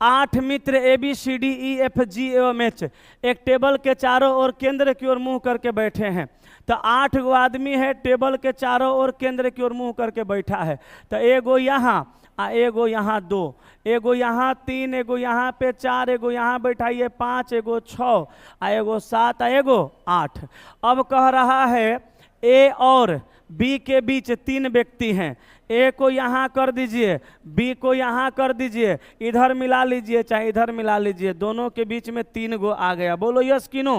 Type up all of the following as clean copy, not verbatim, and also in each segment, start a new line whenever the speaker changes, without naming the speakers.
8 मित्र A B C D E F G एवं H एक टेबल के चारों ओर केंद्र की ओर मुंह करके बैठे हैं। तो 8 गो आदमी है, टेबल के चारों ओर केंद्र की ओर मुंह करके बैठा है। तो एगो यहाँ एगो यहाँ 2, एगो यहाँ 3, एगो यहाँ पे 4, एगो यहाँ बैठाइए 5, एगो 6, एगो 7, एगो 8। अब कह रहा है ए और बी के बीच 3 व्यक्ति हैं। ए को यहाँ कर दीजिए, बी को यहाँ कर दीजिए, इधर मिला लीजिए चाहे इधर मिला लीजिए, दोनों के बीच में 3 गो आ गया। बोलो यस कि नो।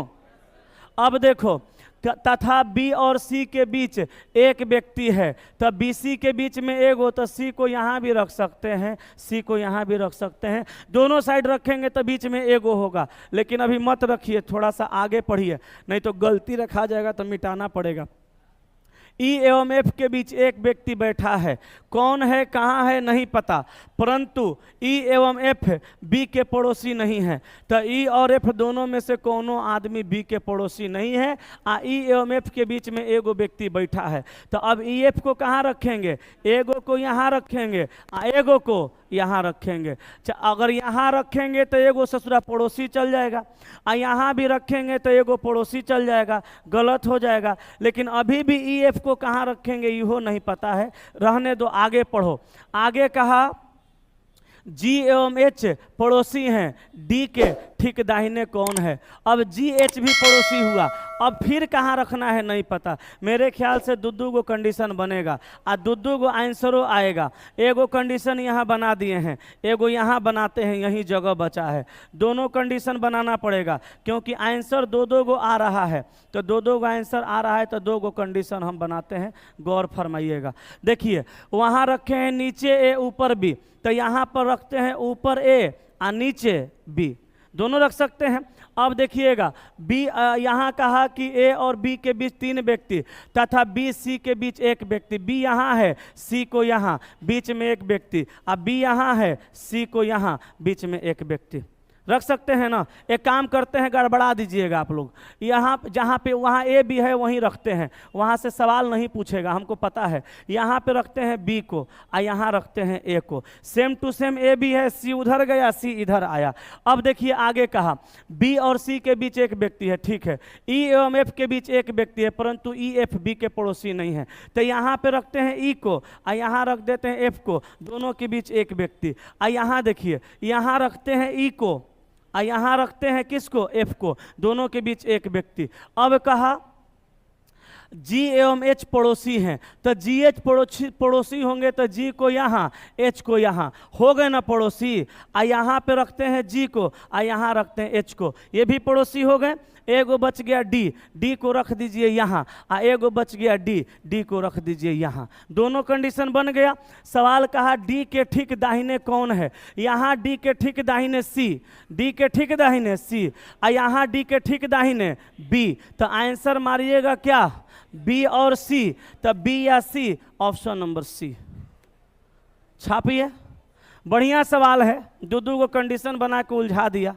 अब देखो तथा बी और सी के बीच एक व्यक्ति है, तो बी सी के बीच में एगो, तो सी को यहाँ भी रख सकते हैं, सी को यहाँ भी रख सकते हैं। दोनों साइड रखेंगे तो बीच में एगो होगा। लेकिन अभी मत रखिए, थोड़ा सा आगे पढ़िए, नहीं तो गलती रखा जाएगा तो मिटाना पड़ेगा। ई एवं एफ के बीच एक व्यक्ति बैठा है, कौन है कहाँ है नहीं पता, परंतु ई एवं एफ बी के पड़ोसी नहीं है। तो ई और एफ दोनों में से कोनो आदमी बी के पड़ोसी नहीं है। ई एवं एफ के बीच में एगो व्यक्ति बैठा है। तो अब ई एफ को कहाँ रखेंगे, एगो को यहाँ रखेंगे, एगो को यहाँ रखेंगे। अगर यहाँ रखेंगे तो एगो ससुरा पड़ोसी चल जाएगा, यहाँ भी रखेंगे तो एगो पड़ोसी चल जाएगा, गलत हो जाएगा। लेकिन अभी भी ई एफ को कहाँ रखेंगे इहो नहीं पता है, रहने दो, आगे पढ़ो। आगे कहा जी एवं एच पड़ोसी हैं, डी के ठीक दाहिने कौन है। अब जी एच भी पड़ोसी हुआ, अब फिर कहाँ रखना है नहीं पता। मेरे ख्याल से दो गो कंडीशन बनेगा और दो गो आंसरों आएगा। एगो कंडीशन यहाँ बना दिए हैं, एगो यहाँ बनाते हैं, यही जगह बचा है। दोनों कंडीशन बनाना पड़ेगा क्योंकि आंसर दो गो आ रहा है। तो दो गो आंसर आ रहा है तो 2 गो कंडीशन हम बनाते हैं, गौर फरमाइएगा। देखिए वहाँ रखे हैं नीचे ए ऊपर बी, तो यहाँ पर रखते हैं ऊपर ए और नीचे बी, दोनों रख सकते हैं। अब देखिएगा बी, यहाँ कहा कि ए और बी के बीच 3 व्यक्ति तथा बी सी के बीच एक व्यक्ति। बी यहाँ है, सी को यहाँ, बीच में एक व्यक्ति। अब बी यहाँ है, सी को यहाँ, बीच में एक व्यक्ति। रख सकते हैं ना। एक काम करते हैं, गड़बड़ा दीजिएगा आप लोग। यहाँ जहाँ पे वहाँ ए बी है वहीं रखते हैं, वहाँ से सवाल नहीं पूछेगा, हमको पता है। यहाँ पे रखते हैं बी को और यहाँ रखते हैं ए को। Same to same A B है, सी उधर गया, सी इधर आया। अब देखिए आगे कहा बी और सी के बीच एक व्यक्ति है, ठीक है। ई एवं एफ के बीच एक व्यक्ति है, परंतु ई एफ बी के पड़ोसी नहीं है। तो यहाँ पे रखते हैं ई को और यहाँ रख देते हैं एफ को, दोनों के बीच एक व्यक्ति। और यहाँ देखिए यहाँ रखते हैं ई को और यहाँ रखते हैं किसको, एफ को, दोनों के बीच एक व्यक्ति। अब कहा जी एवं एच पड़ोसी हैं, तो जी एच पड़ोसी होंगे तो जी को यहाँ, एच को यहाँ, हो गए ना पड़ोसी। आ यहाँ पे रखते हैं जी को और यहाँ रखते हैं एच को, ये भी पड़ोसी हो गए। एगो बच गया डी, डी को रख दीजिए यहाँ, और एगो बच गया डी, डी को रख दीजिए यहाँ। दोनों कंडीशन बन गया। सवाल कहा डी के ठीक दाहिने कौन है। यहाँ डी के ठीक दाहिने सी, डी के ठीक दाहिने सी, और यहाँ डी के ठीक दाहिने बी। तो आंसर मारिएगा क्या, बी और सी। तो बी या सी, ऑप्शन नंबर सी। छापिए, बढ़िया सवाल है। दो गो कंडीशन बना के उलझा दिया।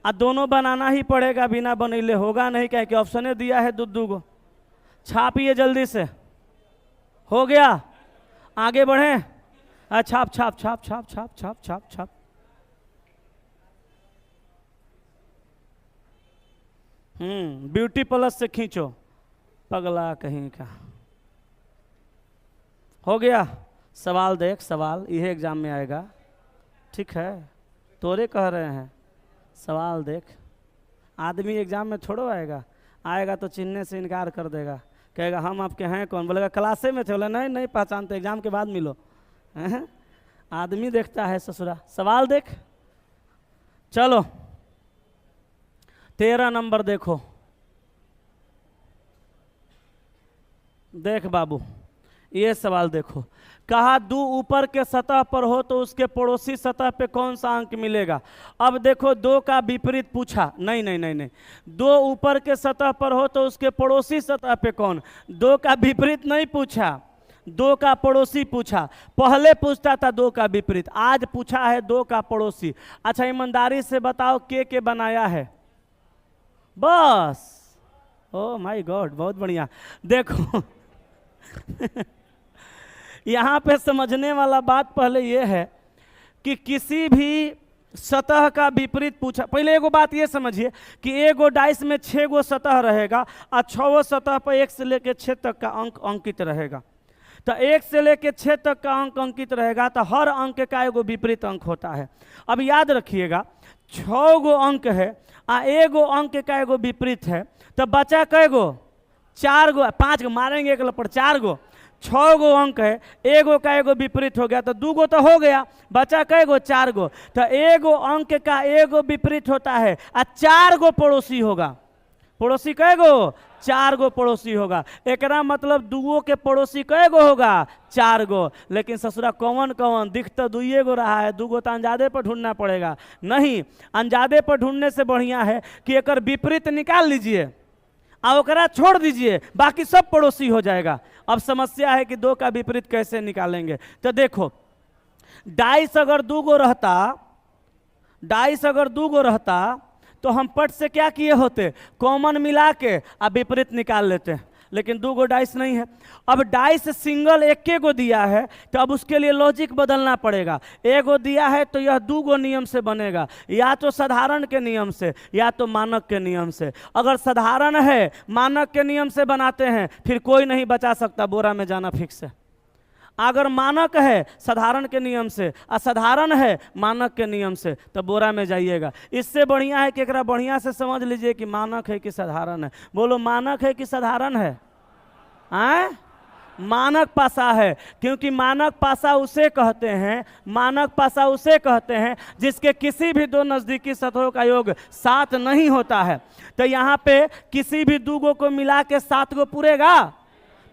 और दोनों बनाना ही पड़ेगा, बिना बनैले होगा नहीं, क्या कि ऑप्शने दिया है दो गो। छापिए जल्दी से, हो गया। आगे बढ़े, छाप छाप छाप छाप छाप छाप छाप छाप। ब्यूटी प्लस से खींचो, पगला कहीं का। हो गया। सवाल देख, सवाल यह एग्जाम में आएगा, ठीक है। तोरे कह रहे हैं सवाल देख। आदमी एग्जाम में थोड़ो आएगा, आएगा तो चिन्हने से इनकार कर देगा, कहेगा हम आपके हैं कौन। बोलेगा क्लासे में थे, बोले नहीं नहीं पहचानते, एग्जाम के बाद मिलो। आदमी देखता है ससुरा। सवाल देख, चलो 13 नंबर देखो। देख बाबू, ये सवाल देखो। कहा दो ऊपर के सतह पर हो तो उसके पड़ोसी सतह पे कौन सा अंक मिलेगा। अब देखो दो का विपरीत पूछा, नहीं नहीं नहीं नहीं, दो ऊपर के सतह पर हो तो उसके पड़ोसी सतह पे कौन। दो का विपरीत नहीं पूछा, दो का पड़ोसी पूछा। पहले पूछता था दो का विपरीत, आज पूछा है दो का पड़ोसी। अच्छा ईमानदारी से बताओ के बनाया है, बस। ओ माय गॉड, बहुत बढ़िया। देखो यहाँ पे समझने वाला बात पहले ये है कि किसी भी सतह का विपरीत पूछा। पहले एगो बात ये समझिए कि एगो डाइस में 6 गो सतह रहेगा और 6 सतह पर 1 से लेकर 6 तक का अंक अंकित रहेगा। तो 1 से लेकर 6 तक का अंक अंकित रहेगा तो हर अंक का एगो विपरीत अंक होता है। अब याद रखिएगा 6 गो अंक है आ एगो अंक का एगो विपरीत है, तो बचा कै गो? 4 गो, 5 गो मारेंगे एक लपड़, 4 गो। 6 गो अंक है, एगो का एगो विपरीत हो गया तो 2 गो तो हो गया, बचा कै गो? 4 गो। तो एगो अंक का एगो विपरीत होता है आ 4 गो पड़ोसी होगा। पड़ोसी कै गो? 4 गो पड़ोसी होगा। एकरा मतलब 2 के पड़ोसी कै गो होगा? 4 गो। लेकिन ससुरा कौन कौन दिख तो 2 गो रहा है, 2 गो तो अंजादे पर ढूंढना पड़ेगा। नहीं, अंजादे पर ढूंढने से बढ़िया है कि एक विपरीत निकाल लीजिए और ओकरा छोड़ दीजिए, बाकी सब पड़ोसी हो जाएगा। अब समस्या है कि 2 का विपरीत कैसे निकालेंगे। तो देखो डाइस अगर 2 गो रहता, डाइस अगर 2 गो रहता तो हम पट से क्या किए होते? कॉमन मिला के अब विपरीत निकाल लेते हैं। लेकिन 2 गो डाइस नहीं है। अब डाइस सिंगल 1 गो दिया है तो अब उसके लिए लॉजिक बदलना पड़ेगा। एगो दिया है तो यह 2 गो नियम से बनेगा, या तो साधारण के नियम से या तो मानक के नियम से। अगर साधारण है मानक के नियम से बनाते हैं फिर कोई नहीं बचा सकता, बोरा में जाना फिक्स है। अगर मानक है साधारण के नियम से, असाधारण है मानक के नियम से, तो बोरा में जाइएगा। इससे बढ़िया है कि एकरा बढ़िया से समझ लीजिए कि मानक है कि साधारण है। बोलो मानक है कि साधारण है? आए? मानक पासा है, क्योंकि मानक पासा उसे कहते हैं, मानक पासा उसे कहते हैं जिसके किसी भी 2 नज़दीकी सतहों का योग 7 नहीं होता है। तो यहाँ पे किसी भी 2 गो को मिला के 7 गो पूरेगा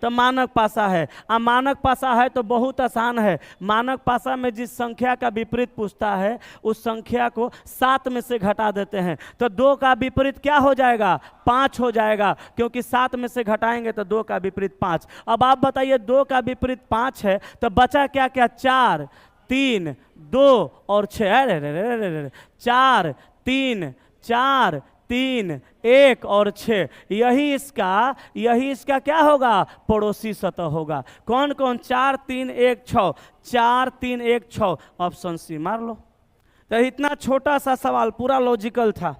तो मानक पासा है। अब मानक पासा है तो बहुत आसान है। मानक पासा में जिस संख्या का विपरीत पूछता है उस संख्या को 7 में से घटा देते हैं, तो 2 का विपरीत क्या हो जाएगा? 5 हो जाएगा, क्योंकि 7 में से घटाएंगे तो 2 का विपरीत 5। अब आप बताइए 2 का विपरीत 5 है तो बचा क्या क्या? 4, 3, 2 और 6। अरे 4, 3, 4, 3, 1 और 6। यही इसका क्या होगा? पड़ोसी सतह होगा। कौन कौन? 4, 3, 1, 6। 4, 3, 1, 6। ऑप्शन सी मार लो। तो इतना छोटा सा सवाल पूरा लॉजिकल था।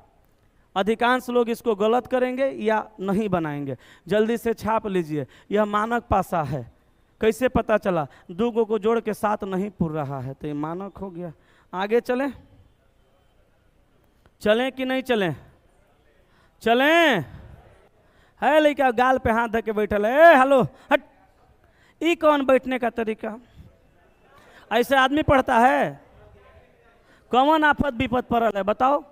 अधिकांश लोग इसको गलत करेंगे या नहीं बनाएंगे। जल्दी से छाप लीजिए, यह मानक पासा है। कैसे पता चला? 2 गो को जोड़ के 7 नहीं पूर रहा है, तो ये मानक हो गया। आगे चलें कि नहीं चलें? चलें। है लड़का गाल पे हाथ धके बैठल है, हेलो हट। ई कौन बैठने का तरीका? ऐसे आदमी पढ़ता है? कौन आफत विपत पड़ल है बताओ?